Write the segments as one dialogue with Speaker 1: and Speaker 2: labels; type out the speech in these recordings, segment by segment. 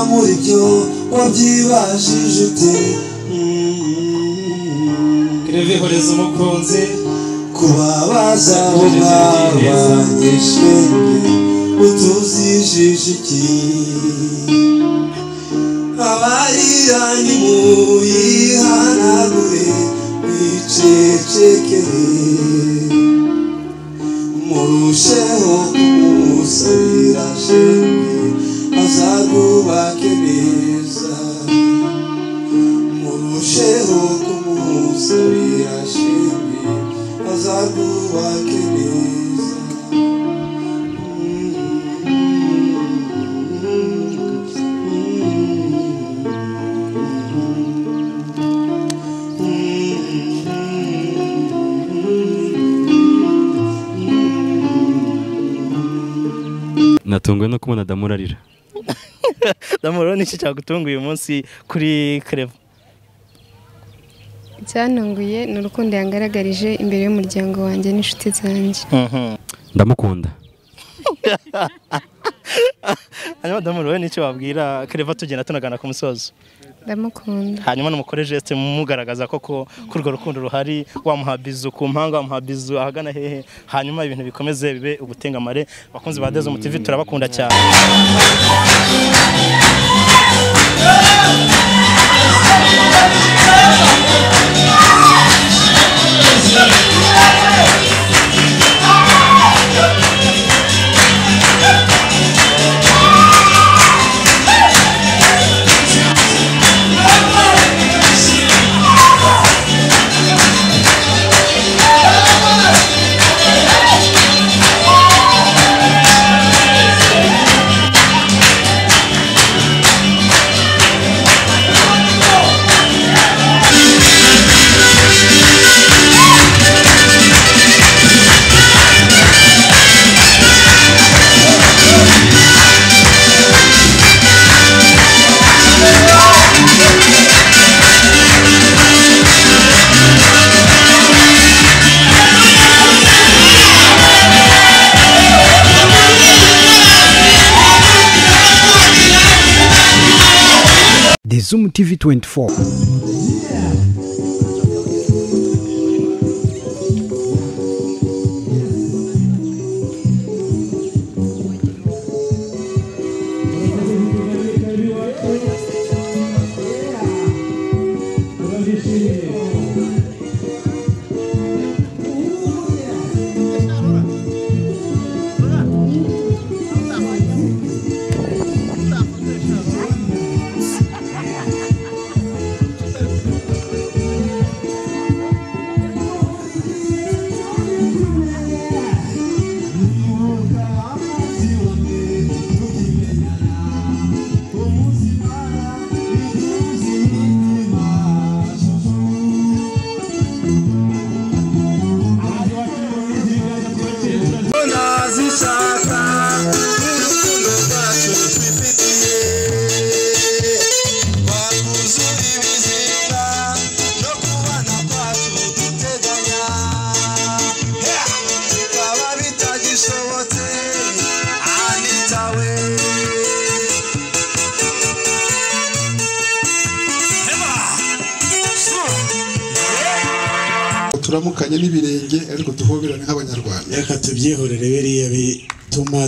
Speaker 1: muri byo wabyibashije ute
Speaker 2: Claver horeza umukunzi
Speaker 1: kubabaza abo mwabanye shenge utuzijije iki amarira nimuyihanagure wicecekere murusheho kumusabira shenge azarwubake neza murusheho kumusabira shenge azarwubake neza
Speaker 3: Natunguwe no kubona Damura arira.
Speaker 4: Damura ni iki cyagutunguye uyu munsi kuri Claver?
Speaker 5: Cyantunguye ni urukundo yangaragarije imbere y'umuryango wanjye n'inshuti zanjye.
Speaker 3: Ndamukunda.
Speaker 4: Hanyuma Damura we n'icyo wabwira Claver tugenda tunagana ku musozo?
Speaker 5: Ndamukunda.
Speaker 4: Hanyuma numukore geste mugaragaza koko kurwo rukundo ruhari, wamuhabizu ku mpanga, wamuhabizu ahagana hehe, hanyuma ibintu bikomeze bibe ugutengamare. Bakunzi ba ZOOM TV turabakunda cyane.
Speaker 6: The ZOOM TV24.
Speaker 7: turamukanye n'ibirenge ariko duhoberane nk'abanyarwanda.
Speaker 1: Reka tubyihorere biriya bituma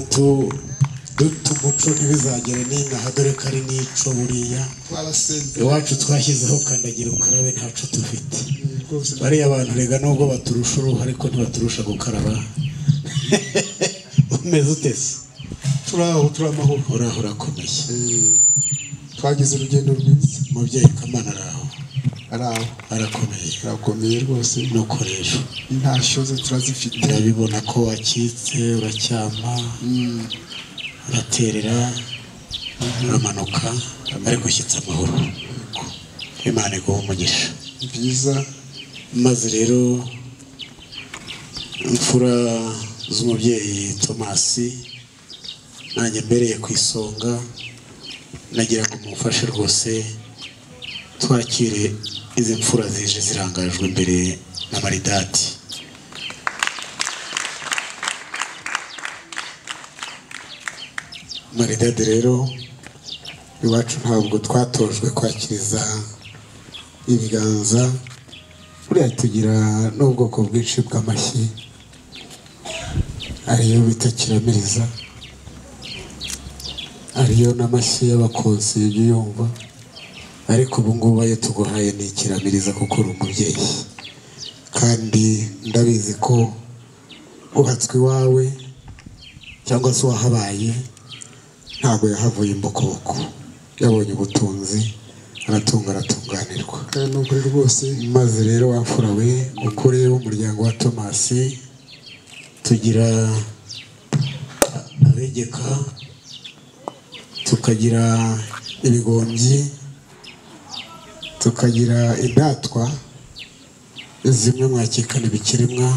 Speaker 1: umuco ntibizagere n'inaha dore ko ari n'ico buriya iwacu twashyizeho kandagira ukarabe ntaco dufite. Bariya abantu rega nubwo baturusha uruhu ariko ntibaturusha gukaraba. Umeze utese?
Speaker 7: Turamahoro.
Speaker 1: Uraho urakomeye.
Speaker 7: Twagize urugendo rwiza.
Speaker 1: Umubyeyi Kamana araho
Speaker 7: arakomeye rwose.
Speaker 1: Nuko rero
Speaker 7: intashyo ze turazifite.
Speaker 1: Ndabibona ko wakitse uracyama uraterera uramanuka ariko ushyitse amahoro. Imana iguhe umugisha.
Speaker 7: Byiza.
Speaker 1: Maze rero imfura z'umubyeyi Tomasi nanjye mbereye ku isonga nagira ngo mufashe rwose twakire izi mfura zije zirangajwe imbere na maridati. Maridadi rero iwacu ntabwo twatojwe kwakiriza ibiganza, buriya tugira n'ubwoko bwinshi bw'amashyi, ariyo bita kiramiriza, ariyo n'amashyi y'abakonsi ujya yumva, ariko ubu ngubu ayo tuguhaye ni ikiramiriza kuko uri umubyeyi, kandi ndabizi ko uhatswe iwawe cyangwa se uwahabaye ntabwo yahavuye imbokoboko, yabonye ubutunzi aratunga aratunganirwa.
Speaker 7: kandi n'ukuri rwose.
Speaker 1: Maze rero wamfura we uko rero umuryango wa Tomasi tugira abegeka, tukagira ibigombyi, tukagira indatwa zimwe mwakikana ibikiremwa,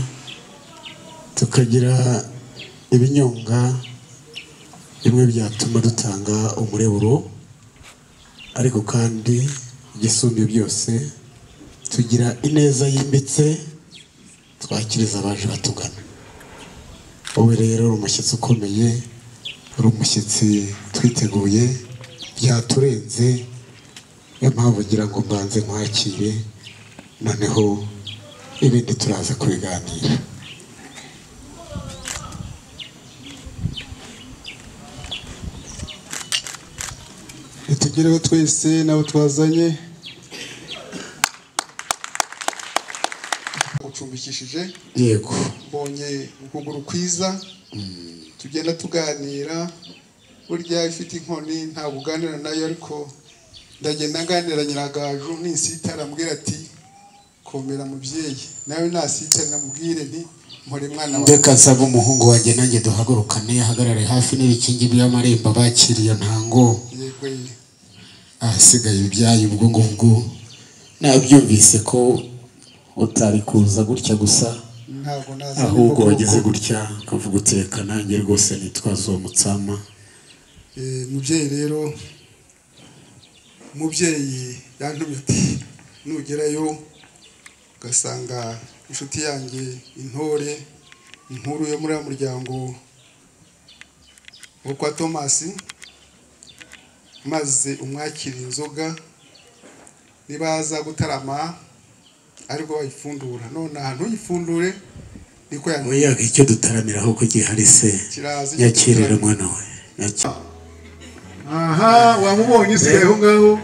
Speaker 1: tukagira ibinyonga bimwe byatuma dutanga umureburo, ariko kandi igisumbi byose tugira ineza yimbitse twakiriza abaje batugana. Wowe rero uri umushyitsi ukomeye, uri umushyitsi twiteguye, byaturenze, niyo mpamvu ugira ngo mbanze nkwakire, noneho ibindi turaza kubiganira.
Speaker 7: tugereho twese nabo twazanye ucumbikishije.
Speaker 1: Yego,
Speaker 7: mbonye ukuguru kwiza, tugenda tuganira, burya ifite inkoni ntabwo uganira nayo, ariko ndagenda nganira nyiragaju nisitara ambwira ati komera mubyeyi, nawe nasitara namubwire nti mpore mwana wawe.
Speaker 1: Ndeka nsaba umuhungu wanjye nanjye duhagurukane, ahagarare hafi n'ibikingi by'amarembo bakiriye ntango.
Speaker 7: Yego ye.
Speaker 1: Ahasigaye ibyayo ubwo ngubwo nabyumvise ko utari kuza gutya gusa,
Speaker 7: ntabwo naza
Speaker 1: ahubwo wageze gutya ukavuga uteka nanjye rwose nitwaza uwo mutsama.
Speaker 7: Mubyeyi rero, umubyeyi yantumye ati nugerayo ugasanga inshuti yanjye intore inkuru yo muri muryango wo kwa Tomasi, maze umwakira inzoga, niba aza gutarama ariko bayifundura, none ahantu yifundure niko yanjye.
Speaker 1: Oya, icyo dutaramiraho ko gihari se, yakirira mwana we.
Speaker 7: Aha, wamubonye isigaye aho ngaho,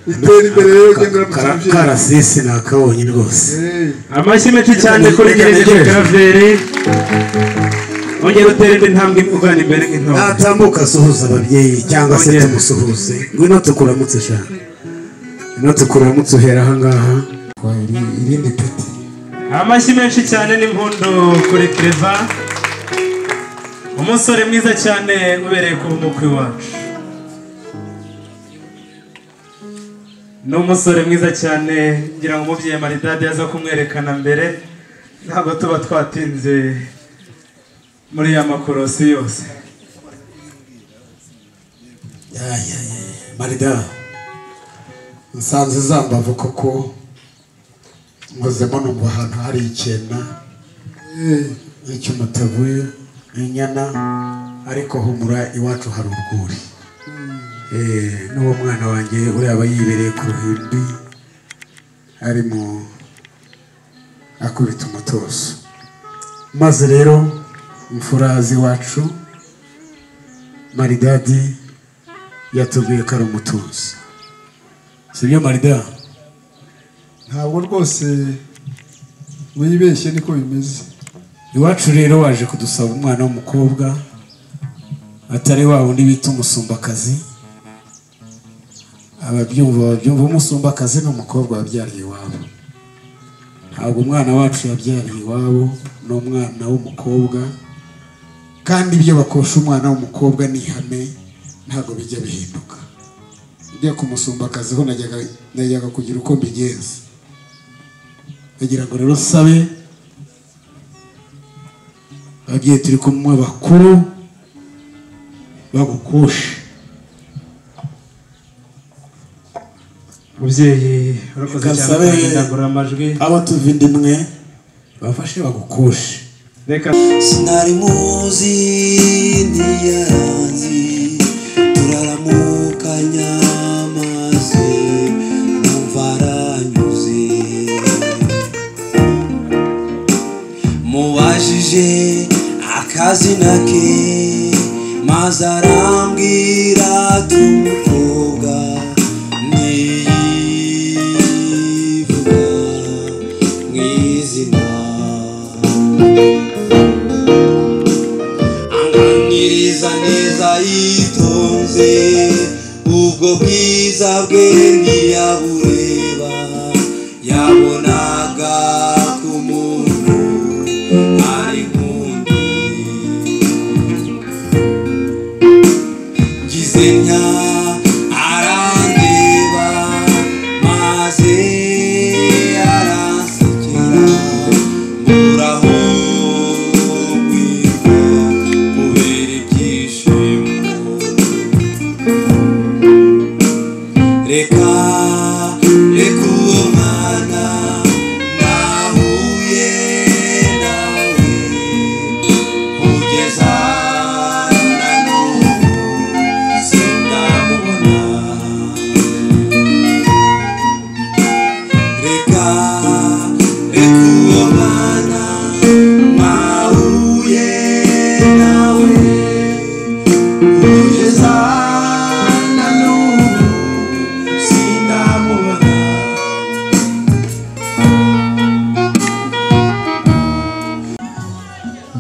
Speaker 7: itera imbere rero ugenda uramutse.
Speaker 1: Karasisi nakabonye rwose.
Speaker 2: amashyi menshi cyane kuri yarize Claver, ongera utere indi ntambwe ugana imbere nk'intore.
Speaker 1: Natambuka asuhuza ababyeyi cyangwa se tumusuhuze, ngwino tukuramutse sha, ngwino tukuramutse uhera aha ngaha. Irindi peti.
Speaker 2: amashyi menshi cyane n'impundu kuri Claver, umusore mwiza cyane ubereye ku mukwe wacu, n'umusore mwiza cyane ngira ngo umubyeyi Maridadi yaza kumwerekana mbere, ntabwo tuba twatinze muri ya makorosi yose.
Speaker 1: Marida, nsanze zambavu koko, nkozemo numva ahantu hari icyenda icy'umutavuye inyana, ariko humura iwacu hari urwuri. N'uwo mwana wanjye uriya aba yibereye ku ruhimbi arimo akubita umutozo. Maze rero imfura z'iwacu Maridadi yatubwiye ko ari umutunzi, sibyo Marida?
Speaker 7: Ntabwo rwose wibeshye, niko bimeze.
Speaker 1: Iwacu rero waje kudusaba umwana w'umukobwa, atari wa wundi bita umusumbakazi. Ababyumva umusumbakazi ni umukobwa wabyariye iwabo, ntabwo umwana wacu yabyariye iwabo, ni umwana w'umukobwa, kandi ibyo bakosha umwana w'umukobwa ni ihame, ntabwo bijya bihinduka. Ujya kumusumbakazi ho najyaga kugira uko mbigenza, agira ngo rero sabe ababyeyi turi kumwe bakuru bagukushe.
Speaker 2: Mubyeyi urakoze cyane kwandagura amajwi,
Speaker 1: abo tuva indimwe bafashe bagukushe.
Speaker 2: reka
Speaker 8: sinari muzi ntiyazi mubajije akazina ke maze arambwira tumukobwa ntiyivuga mw'izina anganiriza neza yitonze ubwo bwiza bwe ntiyabureba yabonaga ku muntu ari nkundi gizenya arandeba maze aransekera mburaho kwirwa kubera ibyishimo reka uwo mwana nahuye nawe kugeza na n'ubu sindamubona reka uwo mwana nahuye nawe kugeza na n'ubu sindamubona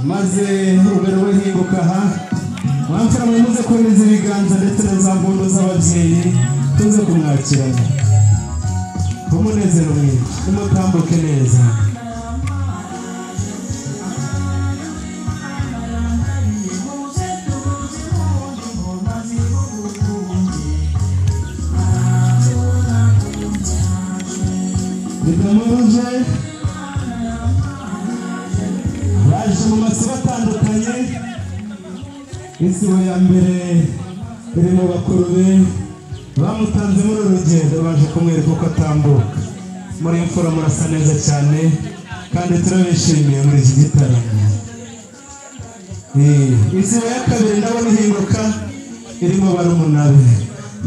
Speaker 2: maze ubero we hinguka aha mwamfura muze kohereza ibiganza ndetse na za mpundu z'ababyeyi tuze kumwakirana umunezero mwinshi nimutambuke neza bitamuje baje mu masibo atandukanye isibo ya mbere iri mu bakuru be bamutanze muri uru rugendo baje kumwereka uko atambuka muri imfura murasa neza cyane kandi turabishimiye muri iki gitaramo isibo ya kabiri ndabona ihinguka irimo barumuna be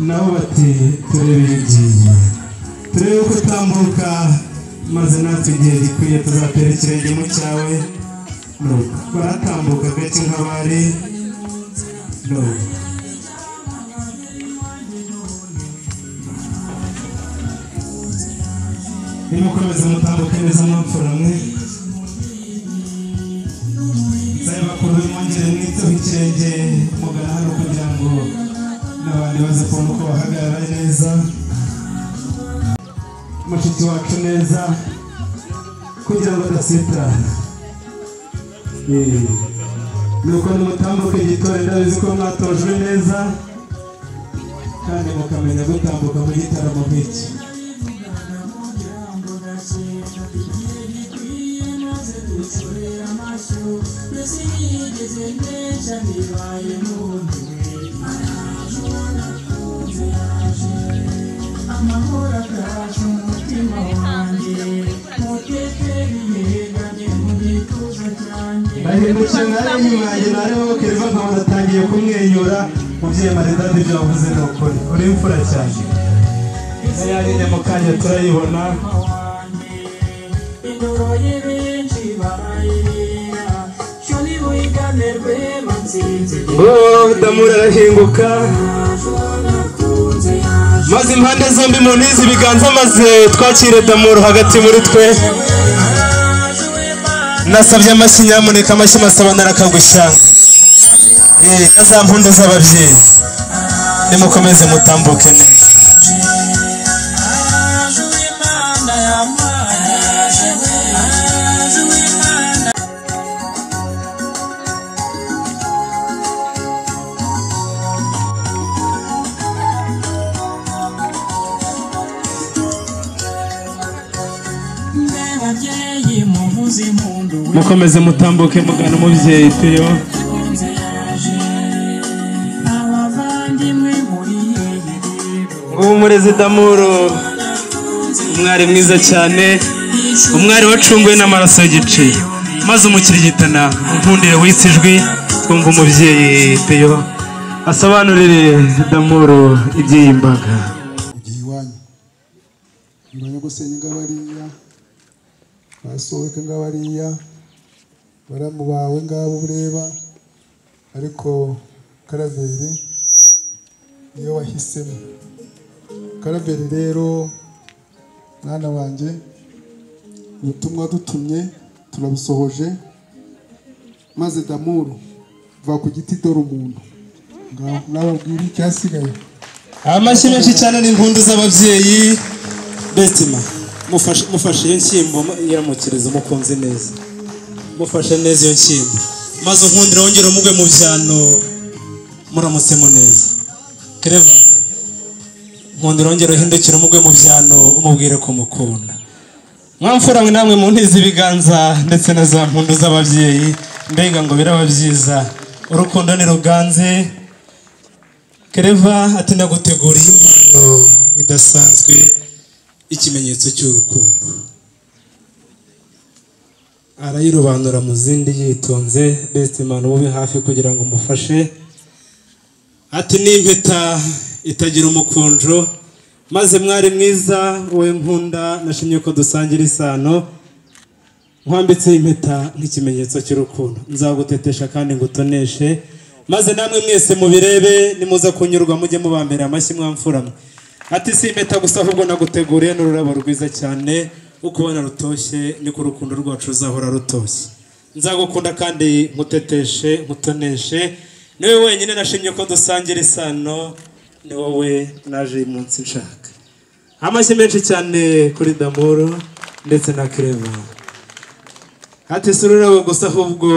Speaker 2: nabo bati turebe igiye turebe uko utambuka maze natwe igihe gikwiye tuzatera ikirenge mu cyawe baratambuka gake nk'abari nimukomeze mutambuke neza mwamfura mwe saye bakuru mwongere mwiteho ikirenge mugana hano kugira ngo n'abandi baze kubona uko bahagarara neza mushiki wacu neza kugira ngo adasitara nuko nimutambuke gitore ndabizi ko mwatojwe neza kandi mukamenya gutambuka mu gitaramo nk'iki ndahindukira nari inyuma yanjye narimo Claver nkabona atangiye kumwenyura mubyeyi Maridadi ibyo wavuze ni ukuri uri imfura cyane yarize mu kanya turayibona damura arahinguka maze impande zombi mu ntizi ibiganza maze twakire damura hagati muri twe nasabye amashyi nyamuneka amashyi masabana arakagushyanga na za mpundu z'ababyeyi nimukomeze mutambuke neza mukomeze mutambuke mugana umubyeyi Theo ngubu murezi Damuro umwari mwiza cyane umwari wacunguwe n'amaraso y'igiciro maze umukirigitana unkundire witse ijwi twumva umubyeyi Theo asobanurire Damuro iby'iyi mbaga
Speaker 7: igihe iwanyu mbonye gusenga bariya basohoka ngabariya baramu bawe ngabo ureba ariko Claver niyo wahisemo. Claver rero mwana wanjye ubutumwa dutumye turabusohoje maze Damuru va ku giti dore umuntu ngaho nababwira icyasigaye.
Speaker 2: Amashyi menshi cyane n'impundu z'ababyeyi. Betima mufashe iyo nshyimbo yaramukiriza umukunzi neza, mufashe neza iyo nshyimbo maze unkundire wongere umugwe mu byano muramutsemo neza. Claver nkundire wongere uhindukire umugwe mu byano umubwire ko mukunda. Mwamfuramwe namwe mu ntizi ibiganza ndetse na za mpundu z'ababyeyi, mbega ngo biraba byiza urukundo ni ruganze. Claver ati ndaguteguriye impano idasanzwe, ikimenyetso cy'urukundo. Arayirobanura mu zindi yitonze. Bestimana ube hafi kugira ngo umufashe. Ati n'impeta itagira umukunjo, maze mwari mwiza wowe nkunda nashimye ko dusangira isano, nkwambitse impeta nk'ikimenyetso cy'urukundo, nzagutetesha kandi ngutoneshe, maze namwe mwese mubirebe nimuza kunyurwa mujye mubambera amashyi mwamfuramwe. Ati si impeta gusa ahubwo naguteguriye n'ururabo rwiza cyane, ukubona rutoshye niko urukundo rwacu ruzahora rutoshye. Nzagukunda kandi nkuteteshe nkutoneshe, niwe wenyine nashimye ko dusangira isano, ni wowe naje uyu munsi nshaka. Amashyi menshi cyane kuri Damuru ndetse na Claver. Ati si ururabo gusa ahubwo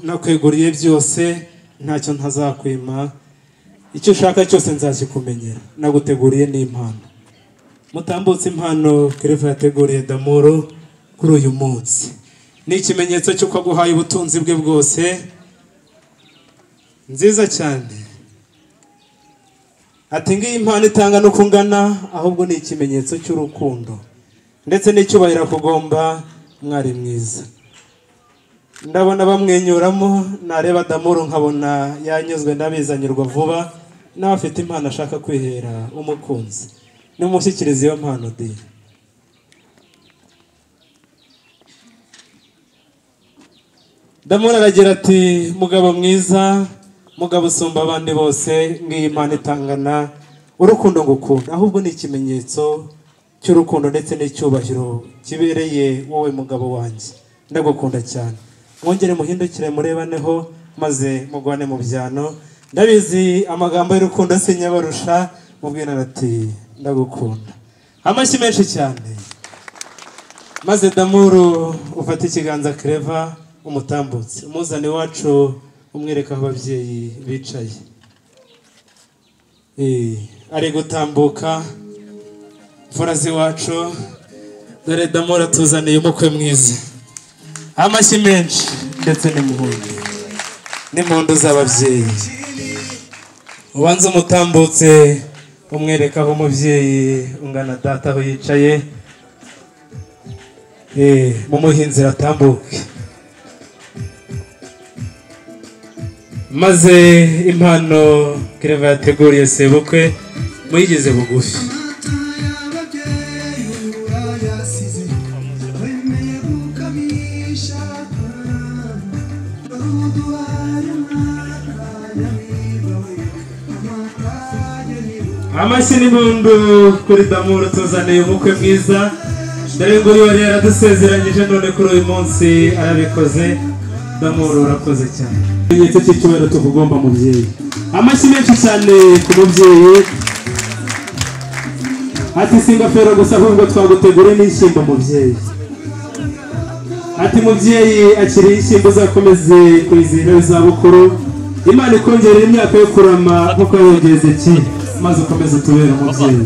Speaker 2: nakweguriye byose, ntacyo ntazakwima, icyo ushaka cyose nzakikumenyera, naguteguriye n'impano. Mutambutse impano Claver yateguriye Damuru kuri uyu munsi, ni ikimenyetso cy'uko aguhaye ubutunzi bwe bwose, nziza cyane. Ati ngiyi impano itanga no kungana, ahubwo ni ikimenyetso cy'urukundo ndetse n'icyubahiro kugomba mwari mwiza. Ndabona bamwenyuramo, nareba Damuru nkabona yanyuzwe ndabizanyirwa vuba, nawe afite impano ashaka kwihera umukunzi, nimushyikirize iyo mpano de. Damuru aragira ati mugabo mwiza, mugabo usumba abandi bose, ngiyi impano itangana urukundo ngukunda, ahubwo ni ikimenyetso cy'urukundo ndetse n'icyubahiro kibereye wowe mugabo wanjye, ndagukunda cyane. Mwongere muhindukire murebaneho maze mugwane mu byano, ndabizi amagambo y'urukundo sinyabarusha, mubwirana ati ndagukunda. Amashyi menshi cyane. Maze Damuru ufata ikiganza Claver umutambutse, umuzane wacu umwereka aho ababyeyi bicaye. Ari gutambuka mfurazi wacu, dore Damuru atuzaniye umukwe mwiza. Amashyi menshi ndetse n'impundu z'ababyeyi. Ubanza umutambutse umwereka aho umubyeyi ungana data aho yicaye, mumuhinzira atambuke. Maze impano Claver yateguriye sebukwe muyigize bugufi. Amashyi n'impundu kuri Damuru tuzaniye umukwe mwiza, dore ngo yari yaradusezeranyije none kuri uyu munsi arabikoze. Damuru urakoze cyane, ikimenyetso cy'icyubahiro tukugomba mubyeyi. Amashyi menshi cyane ku mubyeyi. Ati si ingofero gusa ahubwo twaguteguriye n'inshyimbo mubyeyi. Ati mubyeyi akiriye inshyimbo uzakomeze kwizihira izabukuru, Imana ikongerera imyaka yo kurama nkuko yongeze ki, maze ukomeze utubere umubyeyi.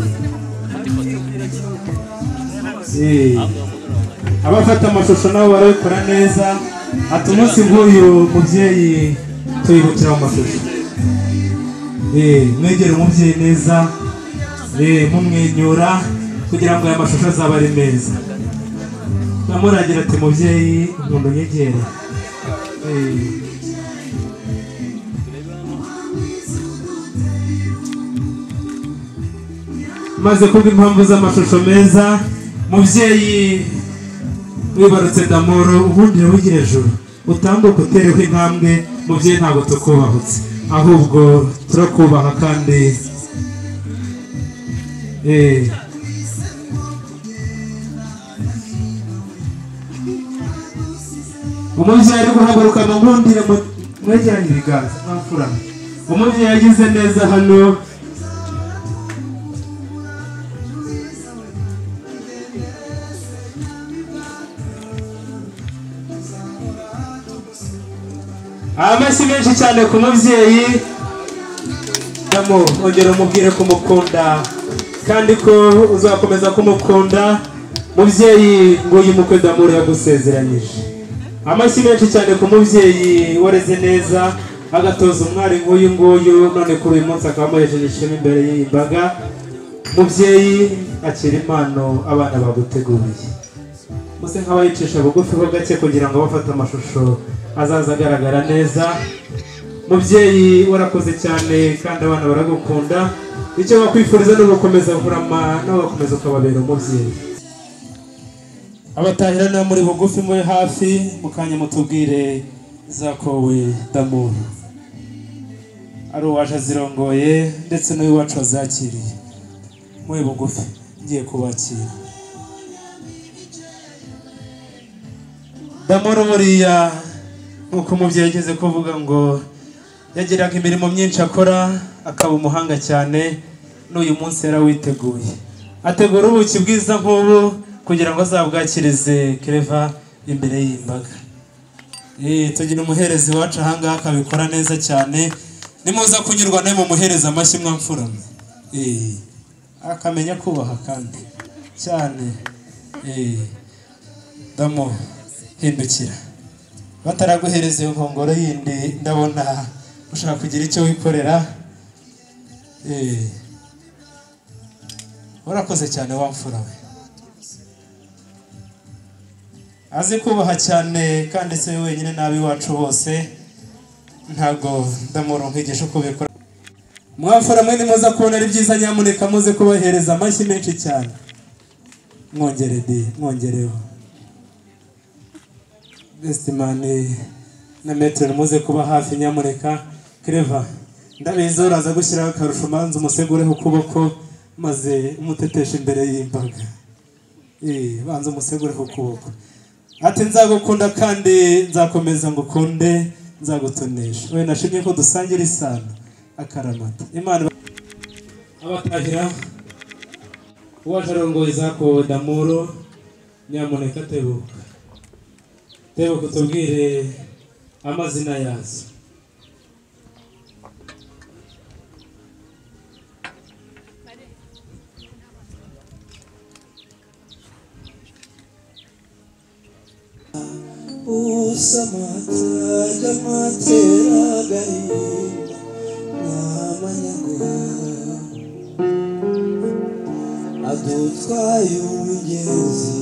Speaker 2: Abafata amashusho nabo barabikora neza. Ati umunsi nk'uyu mubyeyi tuyibukira mu mashusho. Mwegere umubyeyi neza, mumwenyura kugira ngo aya mashusho azabe ari meza. Namuragira ati mubyeyi nkunda unyegere. Maze kubw'impamvu z'amashusho meza, mubyeyi wibarutse Damuru ubundi wigira hejuru, utambuka utereho intambwe mubyeyi ntabwo tukubahutse ahubwo turakubaha kandi umubyeyi ari guhaguruka mu nkundire mwegeranye ibiganza mwafurama umubyeyi yagize neza hano amashyi menshi cyane ku mubyeyi ongera umubwire kumukunda kandi ko uzakomeza kumukunda mubyeyi nguyu umukwe Damuru yagusezeranyije amashyi menshi cyane ku mubyeyi wareze neza agatoza umwari nguyu none kuri uyu munsi akaba amuhejeje ishema imbere y'imbaga mubyeyi akira impano abana baguteguriye muse nk'abayicisha bugufi ho gake kugira ngo bafate amashusho azaza agaragara neza mubyeyi warakoze cyane kandi abana baragukunda icyo bakwifuriza no gukomeza kurama no gukomeza ukababera umubyeyi abatahirana muri bugufi muri hafi mukanya mutubwire zakowe Damuru ari uwaje azirongoye ndetse n'uwacu wazakiriye muri bugufi ngiye kubakira Damuru buriya nkuko umubyeyi yigeze kuvuga ngo yagiraga imirimo myinshi akora akaba umuhanga cyane n'uyu munsi yarawiteguye ategura ubuki bwiza nk'ubu kugira ngo azabwakirize Claver imbere y'imbaga tugira umuherezi wacu ahangaha akabikora neza cyane nimuza kunyurwa nawe mumuhereza amashyi mwamfurame akamenya kubaha kandi cyane Damu hindukira bataraguhereza iyo nkongoro yindi ndabona ushaka kugira icyo wikorera urakoze cyane wamfurawe azi kubaha cyane kandi se wenyine nabi wacu bose ntago Damuru nkigisha uko bikora mwafura mwe nimuza kubona ari byiza nyamuneka muze kubahereza amashyi menshi cyane mwongereho Bestimani na metero muze kuba hafi nyamuneka Claver ndabizi uraza gushyiraho akarusho manza umusegureho ukuboko maze umutetesha imbere y'imbaga banza umusegureho ukuboko ati nzagukunda kandi nzakomeza ngukunde nzagutonesha we nashimye ko dusangira isano akaramata Imana abatahira uwaje arongoye zakowe Damuru nyamuneka tebuka tubwire amazina yazo
Speaker 8: usamata matera gahinda n'amanyago adutwaye umugezi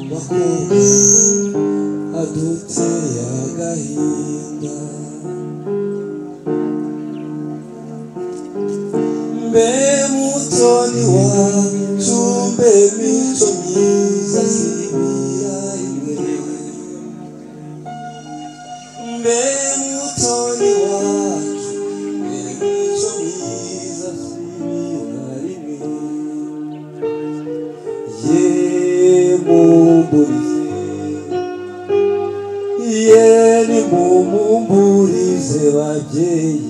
Speaker 8: bakobwa aduteye agahinda mbe mutoni wacu mbe mico myiza sibira imbere mbe mutoni wacu mbe mico myiza sibira imbere ye mumburize yeni mumumburize babyeyi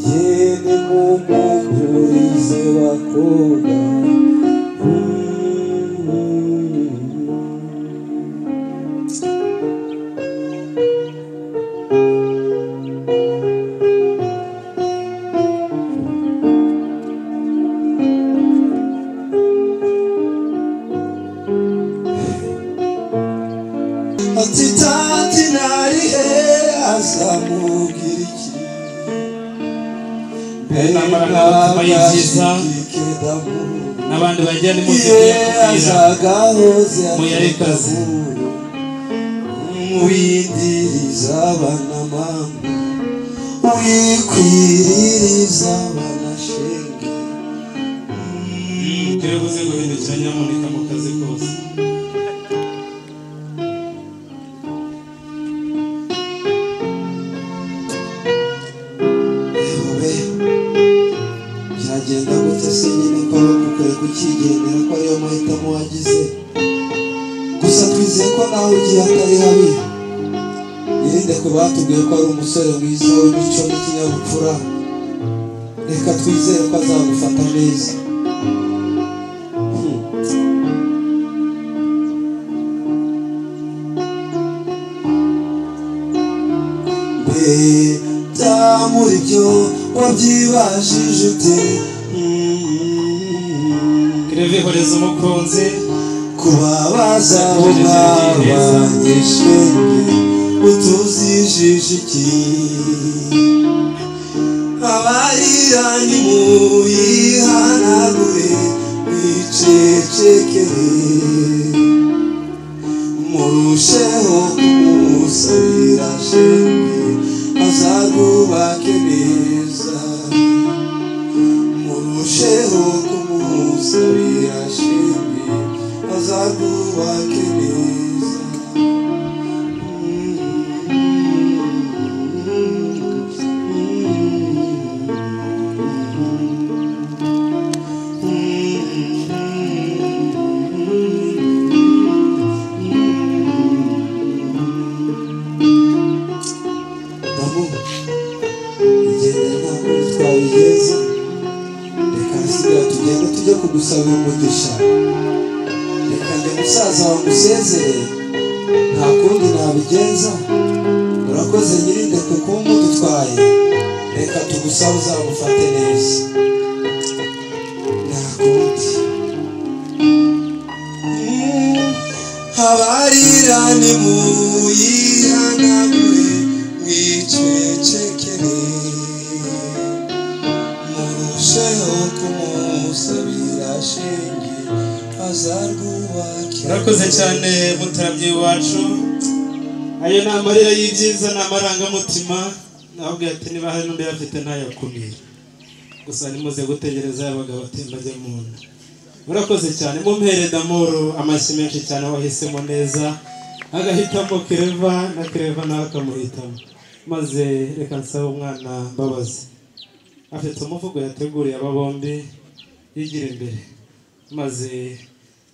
Speaker 8: yeni mumumburize bakobwa atitati narihe azamubwira iki
Speaker 2: n'amarangamutima y'ibyiza n'abandi bagiye ni muyarekaze
Speaker 8: windiriza abana mama wikwiririza abana shenge
Speaker 2: turi buze guhindukira nyamuneka mu kazi kose
Speaker 8: byagenda gute se nyine ko bakukwiye kukigendera ko ariyo mahitamo wagize gusa twizeye ko nawe ugiye atari habi irinde ko batubwiye ko ari umusore mwiza w'imico n'ikinyabupfura reka twizere ko azagufata neza muri byo wabyibajije ute
Speaker 2: Claver horeza umukunzi
Speaker 8: kubabaza abo mwabanye shenge utuzijije iki amarira nimuyihanagure mwicecekere murusheho kumusabira shenge azagubake neza murusheho kumusabira shenge azagubake neza tujye kugusabira umugisha reka njye musaza wagusezere nta kundi nabigenza urakoze nyirindekwe kuba umudutwaye reka tugusabe uzamufate neza nta kundi abarira nimuyihanagure mwicecekere murusheho kumusabira shenge azarwubake
Speaker 2: urakoze cyane mutaramyi wacu ayo ni amarira y'ibyiza ni amarangamutima nababwiye ati niba hari n'undi afite ntayakumire gusa nimuze gutegereza y'abagabo atembajya mu nda urakoze cyane mumpere damoro amashyi menshi cyane wahisemo neza agahitamo Claver na Claver nawe akamuhitamo maze reka nsaba umwana Mbabazi afite umuvugo yateguriye aba bombi yigira imbere maze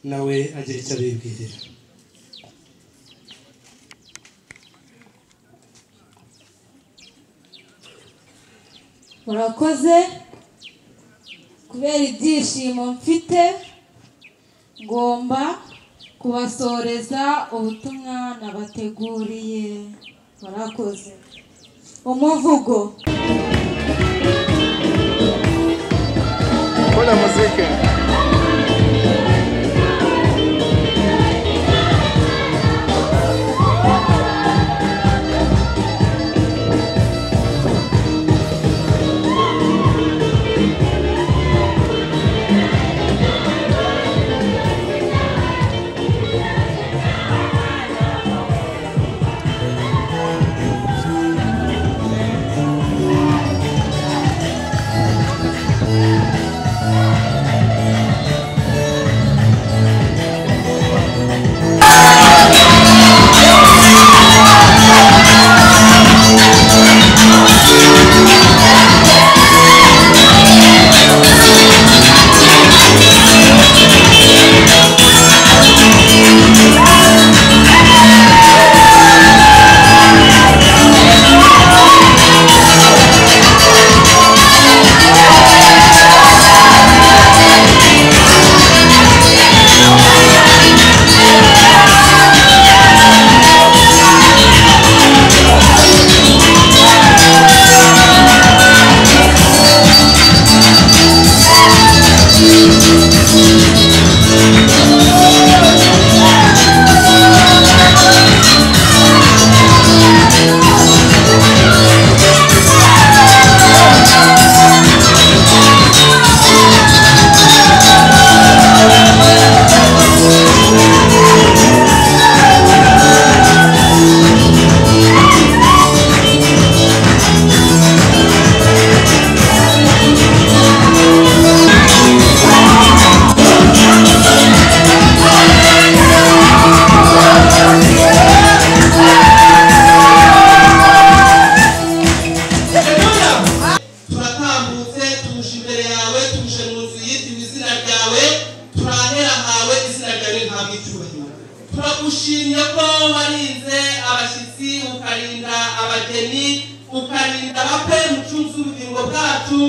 Speaker 2: nawe agira icyo abibwirira
Speaker 9: murakoze kubera ibyishimo mfite ngomba kubasoreza ubutumwa nabateguriye murakoze umuvugo
Speaker 10: Hola muziki abageni ukarinda abakwe mucunzi ubugingo bwacu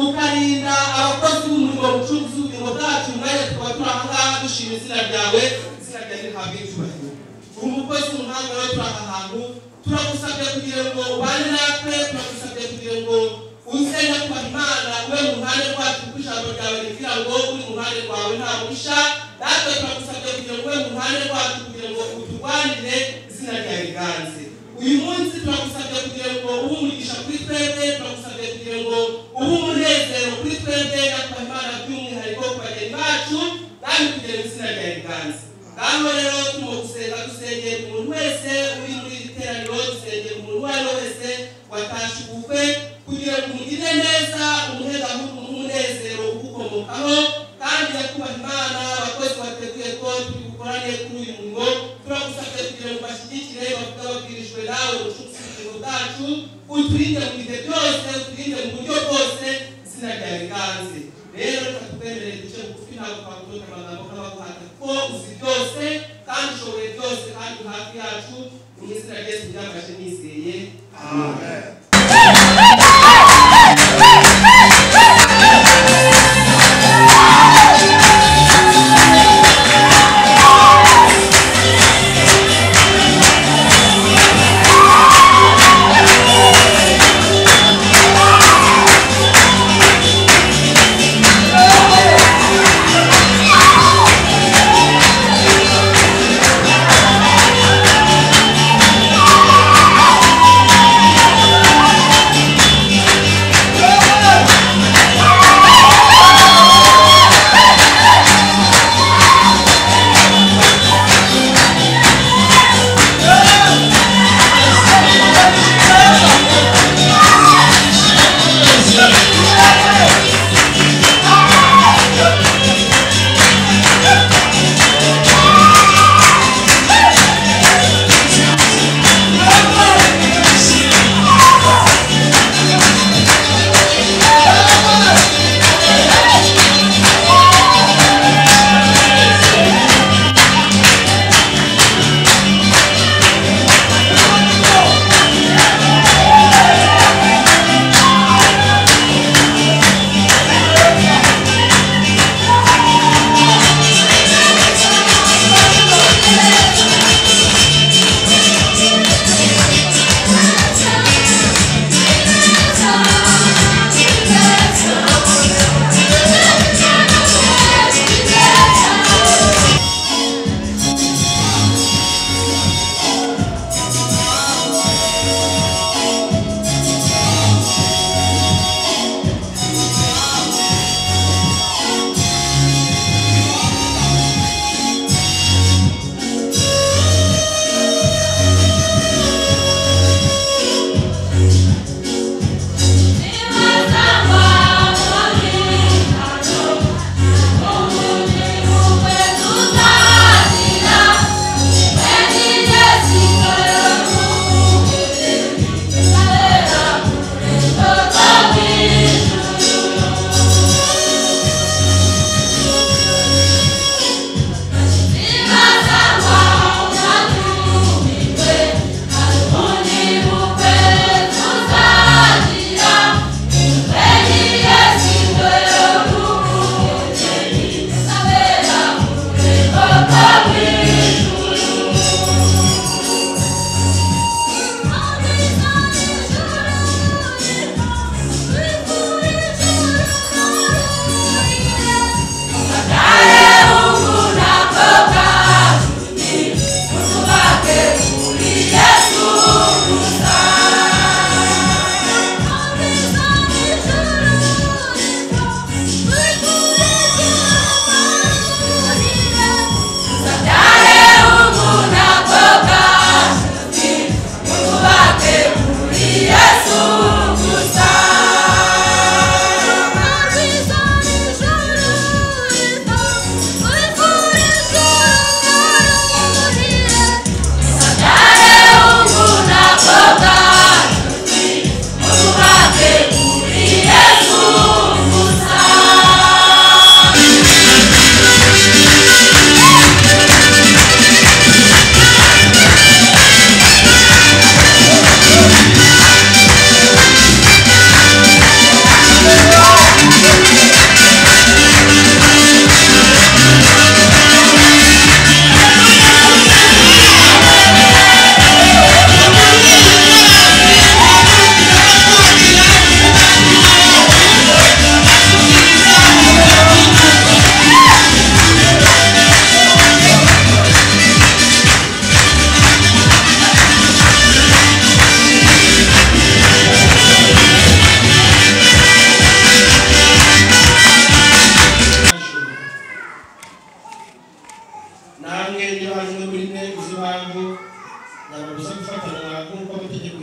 Speaker 10: ukarinda abakozi b'umurimo mucunzi ubugingo bwacu mwanya tukaba turi aha ngaha dushima izina ryawe izina ryawe rihabwe icyubahiro umukozi w'umuhanga rero turi aha hantu turagusabye kugira ngo ubane natwe turagusabye kugira ngo uze nyakubahwa Imana ube mu ruhande rwacu kuko ijambo ryawe rigira ngo uri mu ruhande rwawe nta mugisha natwe turagusabye kugira ngo ube mu ruhande rwacu kugira ngo uturwanire izina ryawe riganze uyu munsi turagusabye kugira ngo ube umugisha kuri twebwe turagusabye kugira ngo ube umunezero kuri twebwe nyakubahwa Imana by'umwihariko ku bageni bacu kandi kugira ngo izina ryawe riganze ngaho rero turimo gusenga dusengera umuntu wese uri muri iri teraniro dusengera umuntu uwo ari we wese watashe ubukwe kugira ngo umugire neza umuhe gahunda umunezero ugukomokaho kandi nyakubahwa Imana abakozi bateguye ko turi bukorane kuri uyu murimo turagusabye kugira ngo bashyigikire bavuga babwirijwe nawe ubucuti ubugingo bwacu uturinde mu bihe byose uturinde mu buryo bwose izina ryawe riganze rero tukatwemerere duce bugufi ntabwo twakutoka amagambo nk'abaguhata kuko uzi byose kandi ushoboye byose kandi hafi yacu mu izina rya Yesu ryamfashe nizeye amen.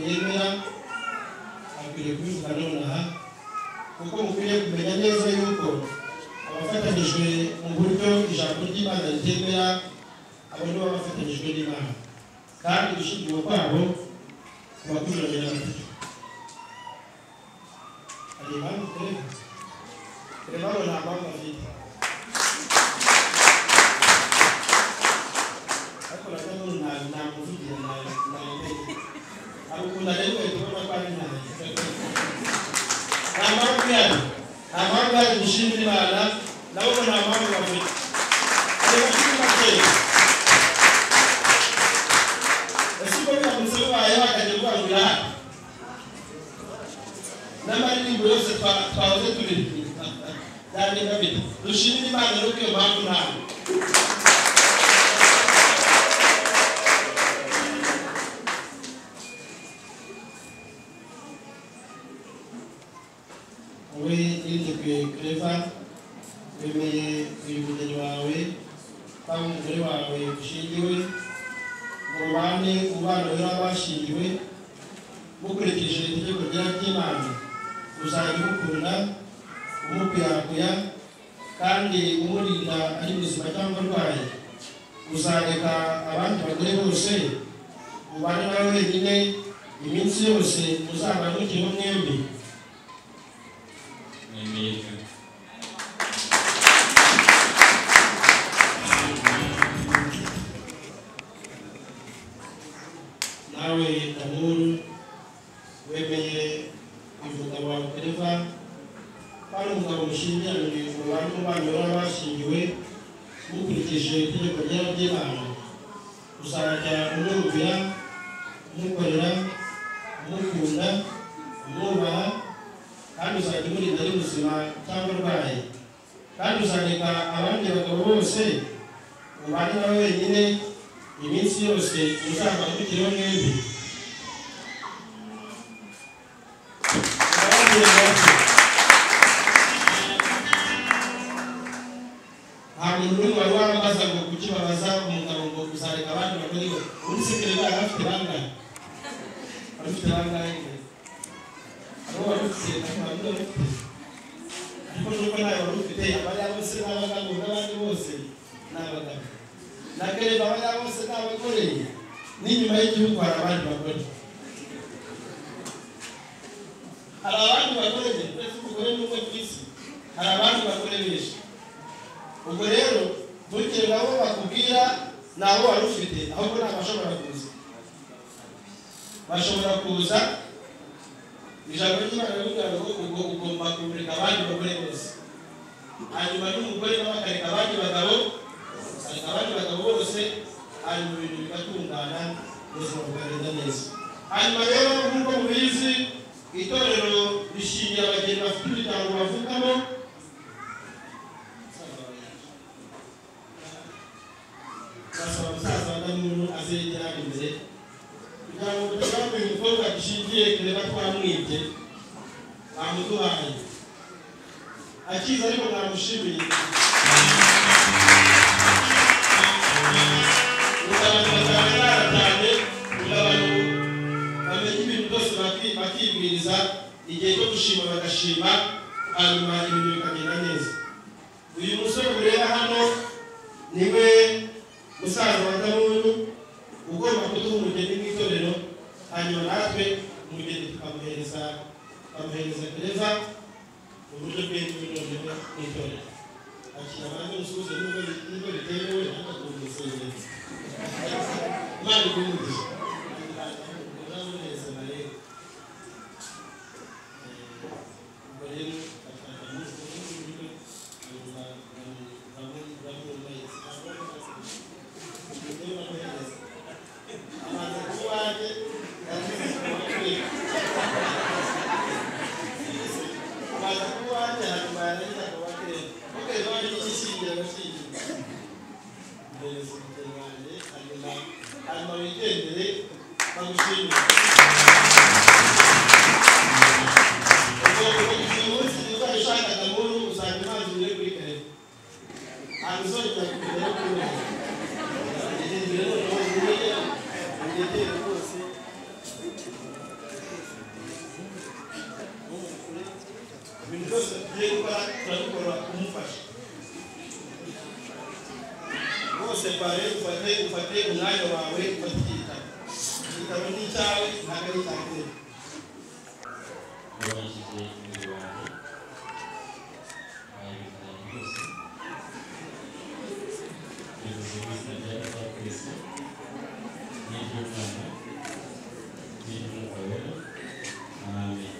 Speaker 11: yemera akwiriye kubivuga nonaha kuko mukwiriye kumenya neza yuko abafatanyijwe mu buryo ijambo ry'Imana ritemera abo nibo bafatanyijwe n'Imana kandi gushyingirwa kwabo kuba kunyuranye n'amategeko. Hari impamvu tureba nta mpamvu afite ariko nanone nta muvugira hari ukuntu areba tubona ko ari nta mpamvu yari gushimira Imana nabo nta mpamvu bafite. Reba kuri make ese uko biramutse bibaye bakajya kubangurira hano n'amaririmbo yose twahoze turirimba byagenda bite dushimire Imana nuko iyo mpamvu ntawe. wowe yiteguye Claver wemeye uyu mugeni wawe cyangwa umugore wawe ushingiwe ngo mubane umubano w'abashingiwe mukurikije itegeko ry'Imana uzajya umukunda umukwiyakuya kandi umurinda ari muzima cyangwa arwaye. Uzareka abandi bagore bose mubane nawe wenyine iminsi yose muzaba mukiriho mwembi. nawe Inkuru wemeye umugabo wawe Claver kandi umugabo mushyingiranywe mu bantu banyu bashyingiwe mukurikije itegeko ry'Imana uzajya umwumvira umukorera umukunda umwubaha kandi uzajya umurinda ari muzima cyangwa arwaye kandi uzareka abandi bagabo bose mubane nawe wenyine iminsi yose uzaba mukiriho mwembi. nta muntu n'umwe wari warabaza ngo kuki babaza umugabo ngo uzareka abandi bagore we ubundi se Claver afite bangahe abo wari ufite ntabwo wari ufite ariko nuko nawe wari ufite abariya bose n'abagabo n'abandi bose n'abagabo na Claver abariya bose n'abagore n'inyuma y'igihugu hari abandi bagore hari abandi bagore ndetse umugore n'umwe ku isi hari abandi bagore benshi. ubwo rero ntukire nabo bakubwira nabo wari ufite ahubwo ntabwo bashobora kuza ijambo ry'Imana rivuga ngo ugomba kumurika abandi bagore bose hanyuma n'umugore nawe akareka abandi bagabo bose hanyuma ibintu bigatungana ubuzima bukagenda neza. hanyuma rero nk'uko mubizi itorero rishingiye abageni bafite imiryango bavukamo basaba umusaza wa Umunyamakuru azegera imbere kugira ngo tugambe umukobwa dushingiye Claver twamwibye amuduhaye akiza ariko namushimiye abantu bazabera cyane kugira abantu bamenye ibintu byose bakibwiriza igihe cyo gushima bagashima hanyuma ibintu bikagenda neza. uyu musore ureba hano niwe musaza wa Umunyamakuru ugomba kuduha umugeni w'itorero hanyuma natwe umugeni tukamuhereza Claver mu buryo bw'intumbero n'itorero. akira abandi musubize nubwo bitemewe ariko tumusengera Imana ikumugisha uraboneza marere ubwo rero hanyuma wigendere byose tugiye gukora turabikora kumufasha bose pare ufate umwanya wawe ufate igitabo ni icyawe ntabwo ari icyawe
Speaker 12: yabashyize imbere wanjye bayibikanye byose bivuze mu izina rya twese n'iry'umwana n'iry'umwuka wera amen.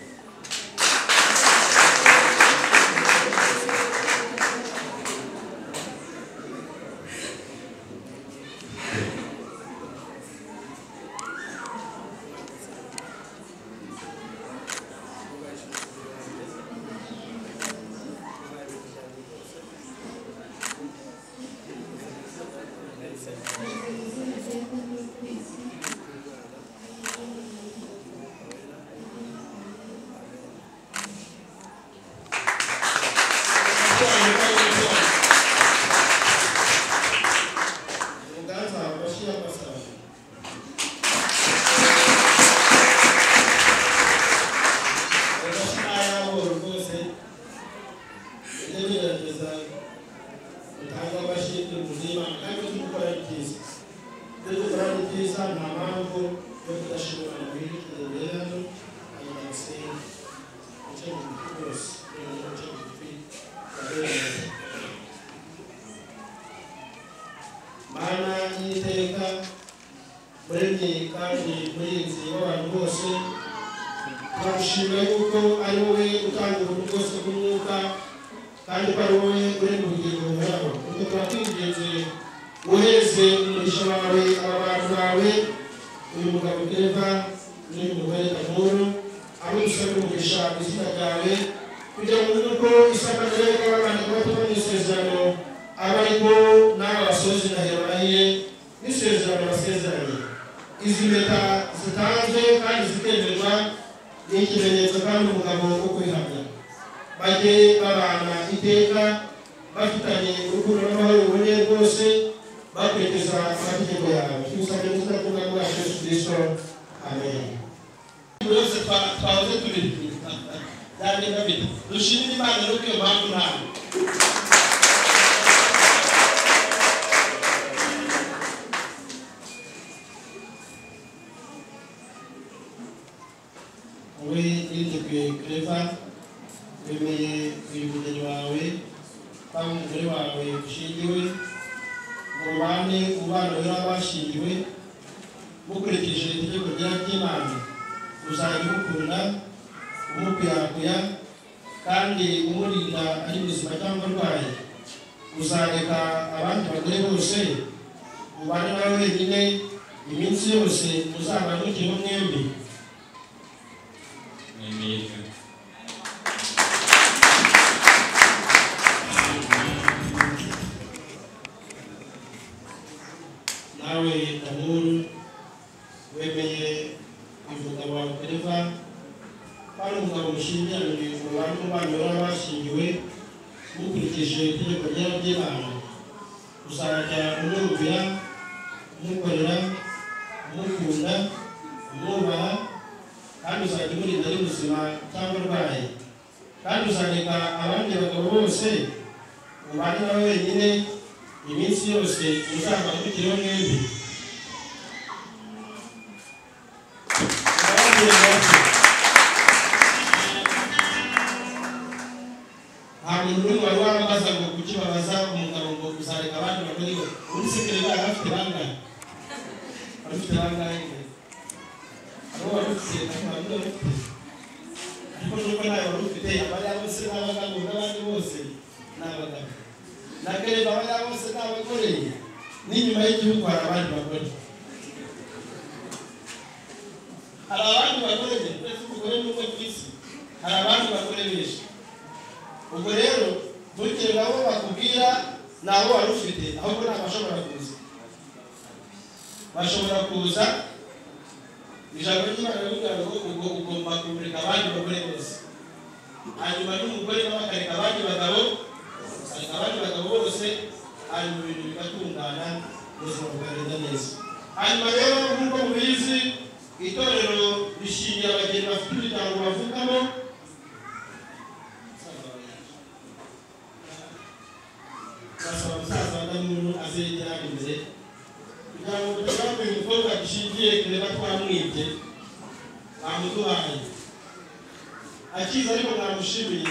Speaker 11: akiza ariko mwamushimiye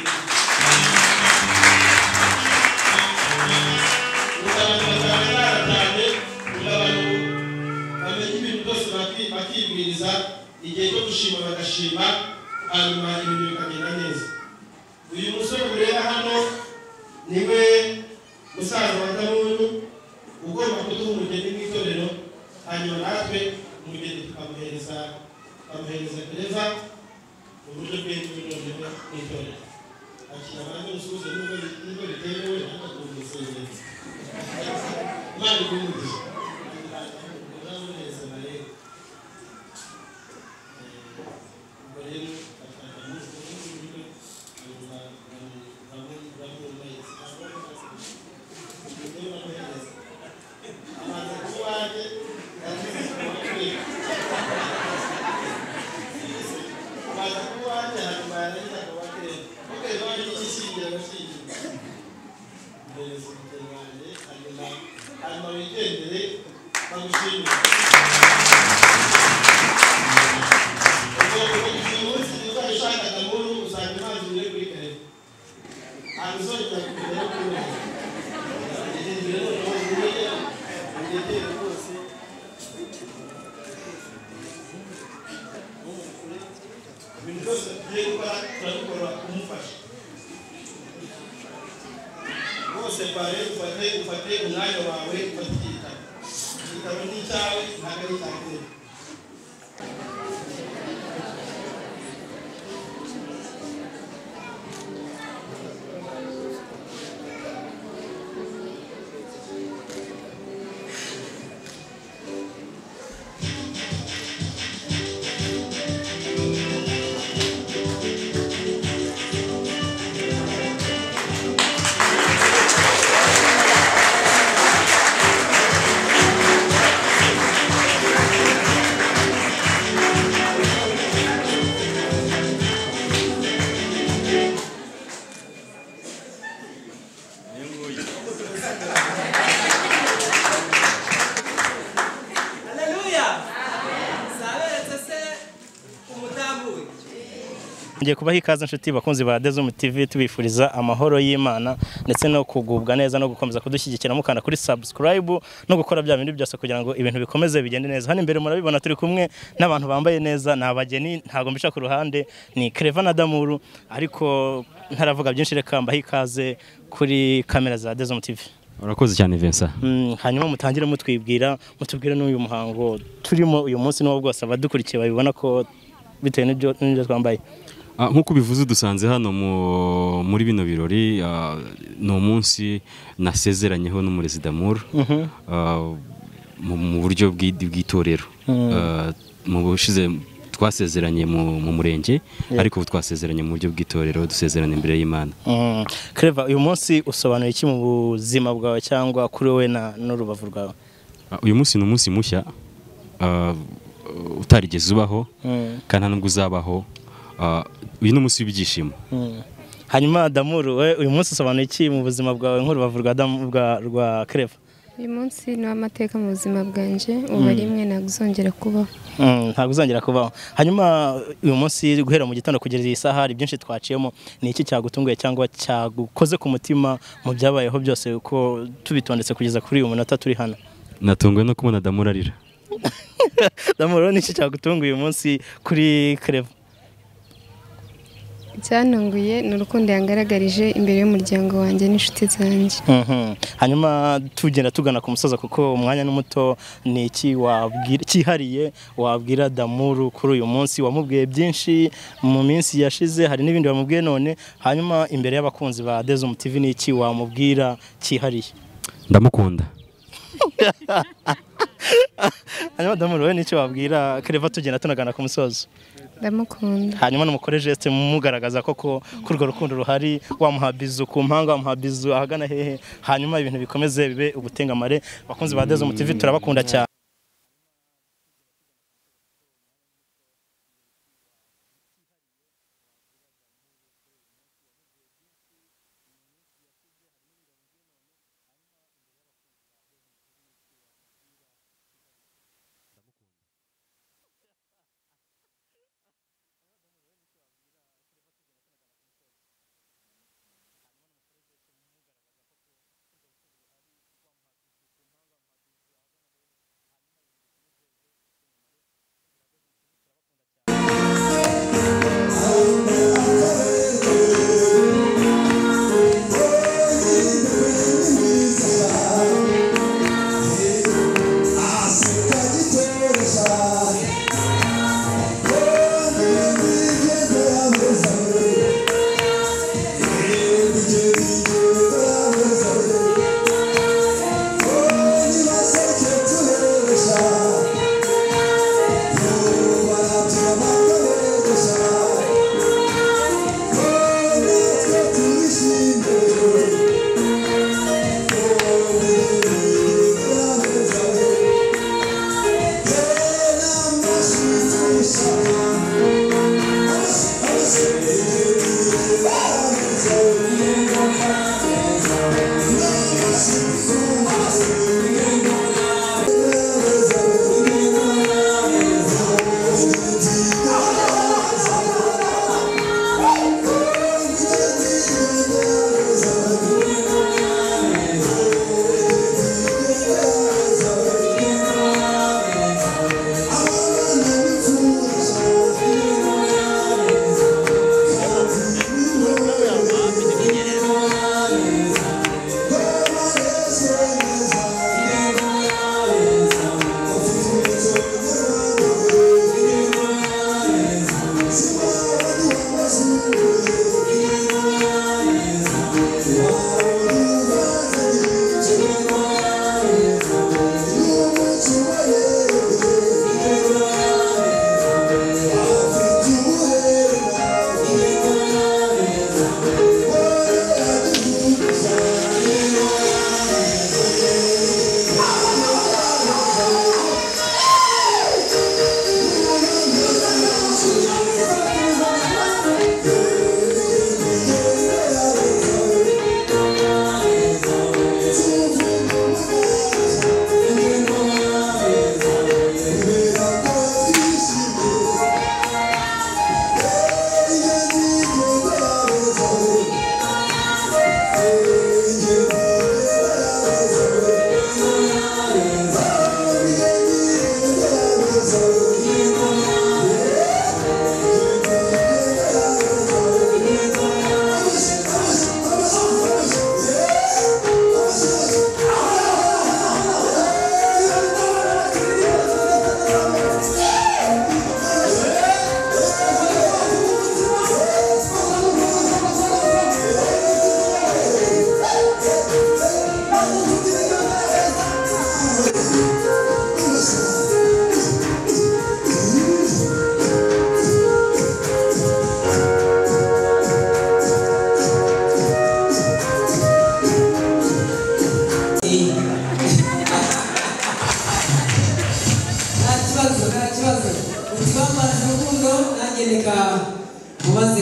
Speaker 11: abantu bazagaragara cyane abantu bamenye ibintu byose bakibwiriza igihe cyo gushima bagashima hanyuma ibintu bikagenda neza uyu musore ureba hano niwe musaza wa Damuru ugomba kuduha umugeni w'itorero hanyuma natwe umugeni tukamuhereza Claver mu buryo bw'intorero n'itorero akira abantu musubize n'ubwo bitemewe n'akatumvisenge Imana igumugisha ufate umwanya wawe ufatikita igitabo ni cyawe ntabwo ari icyawe
Speaker 4: ngiye kubaha ikaze inshuti bakunzi ba ZOOM TV tubifuriza amahoro y'Imana ndetse no kugubwa neza no gukomeza kudushyigikira mukanda kuri subscribe no gukora bya bindi byose kugira ngo ibintu bikomeze bigende neza. Hano imbere murabibona turi kumwe n'abantu bambaye neza n'abageni ntago mbisha ku ruhande ni Claver na Damuru ariko ntaravuga byinshi reka mbaha ikaze kuri kamera za ZOOM TV.
Speaker 3: Urakoze cyane Vincent.
Speaker 4: Hanyuma mutangire mutwibwira mutubwire n'uyu muhango turimo uyu munsi n'ubwo bwose abadukurikiye babibona ko bitewe n'ibyo twambaye.
Speaker 3: Nkuko bivuze dusanze hano muri bino birori no munsi nasezeranyeho n'umurezi Damuru mu buryo bw'itorero mu bushize twasezeranye mu murenge ariko twasezeranye mu buryo bw'itorero dusezerana imbere y'Imana.
Speaker 4: Claver uyu munsi usobanuye iki mu buzima bwawe cyangwa kuri wowe n'urubavu rwawe?
Speaker 3: Uyu munsi ni umunsi mushya utarigeze ubaho kandi nubwo uzabaho uyu ni umunsi w'ibyishimo.
Speaker 4: Hanyuma Damuru we uyu munsi usobanuye iki mu buzima bwawe nk'urubavu rwa Claver?
Speaker 5: uyu munsi ni amateka mu buzima bwanje ubu rimwe naguzongera kubaho.
Speaker 4: Ntabwo uzongera kubaho. Hanyuma uyu munsi guhera mu gitondo kugera iyi saha hari byinshi twaciyemo, ni iki cyagutunguye cyangwa cyagukoze ku mutima mu byabayeho byose uko tubitondetse kugeza kuri uyu munota turi hano?
Speaker 3: Natunguwe no kubona Damuru arira.
Speaker 4: Damuru ni iki cyagutunguye uyu munsi kuri Claver?
Speaker 5: Icyantunguye ni urukundo yangaragarije imbere y'umuryango wanjye n'inshuti zanjye.
Speaker 4: Hanyuma tugenda tugana ku musoza kuko umwanya n'umuto, ni iki wabwira cyihariye wabwira Damuru kuri uyu munsi? Wamubwiye byinshi mu minsi yashize, hari n'ibindi wamubwiye none. Hanyuma imbere y'abakunzi ba ZOOM TV ni iki wamubwira cyihariye?
Speaker 3: Ndamukunda.
Speaker 4: Hanyuma Damuru we n'icyo wabwira Claver tugenda tunagana ku musozo?
Speaker 5: Ndamukunda.
Speaker 4: Hanyuma numukore geste mugaragaza koko kurwo rukundo ruhari, wamuhabiza ku mpanga, wamuhabiza ahagana hehe, hanyuma ibintu bikomeze bibe ubutengamare. Bakunzi ba ZOOM TV turabakunda cyane.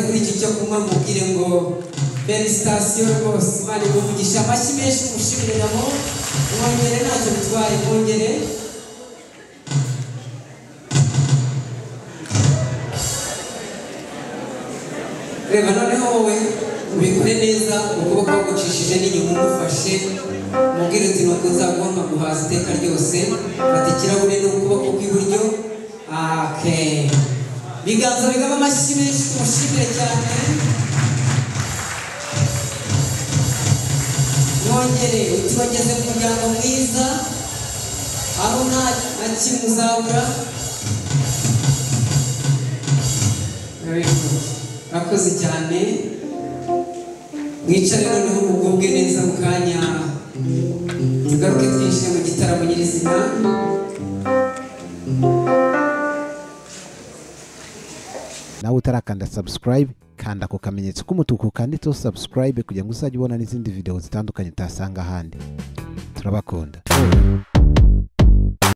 Speaker 13: kuri iki cyo kunywa mubwire ngo felicitasiyo rwose Imana imuvugisha amashyi menshi mushimire nabo mwongere ntacyo bitwaye mwongere reba noneho wowe ubikore neza ukuboko wagucishije n'inyuma umufashe mubwire uti nuko nzagomba guhaza iteka ryose fata ikirahure n'ukuboko kw'iburyo biganza bigaba amashyi menshi tumushimire cyane mwongere uti bageze mu muryango mwiza aho nta kimwe uzabura urakoze cyane mwicare noneho mugubwe neza mu kanya tugaruke twinjire mu gitaramo nyirizina
Speaker 6: nawe utarakanda subscribe kanda ku kamenyetso k'umutuku kanditseho subscribe kugira ngo uzajye ubona n'izindi video zitandukanye utasanga ahandi turabakunda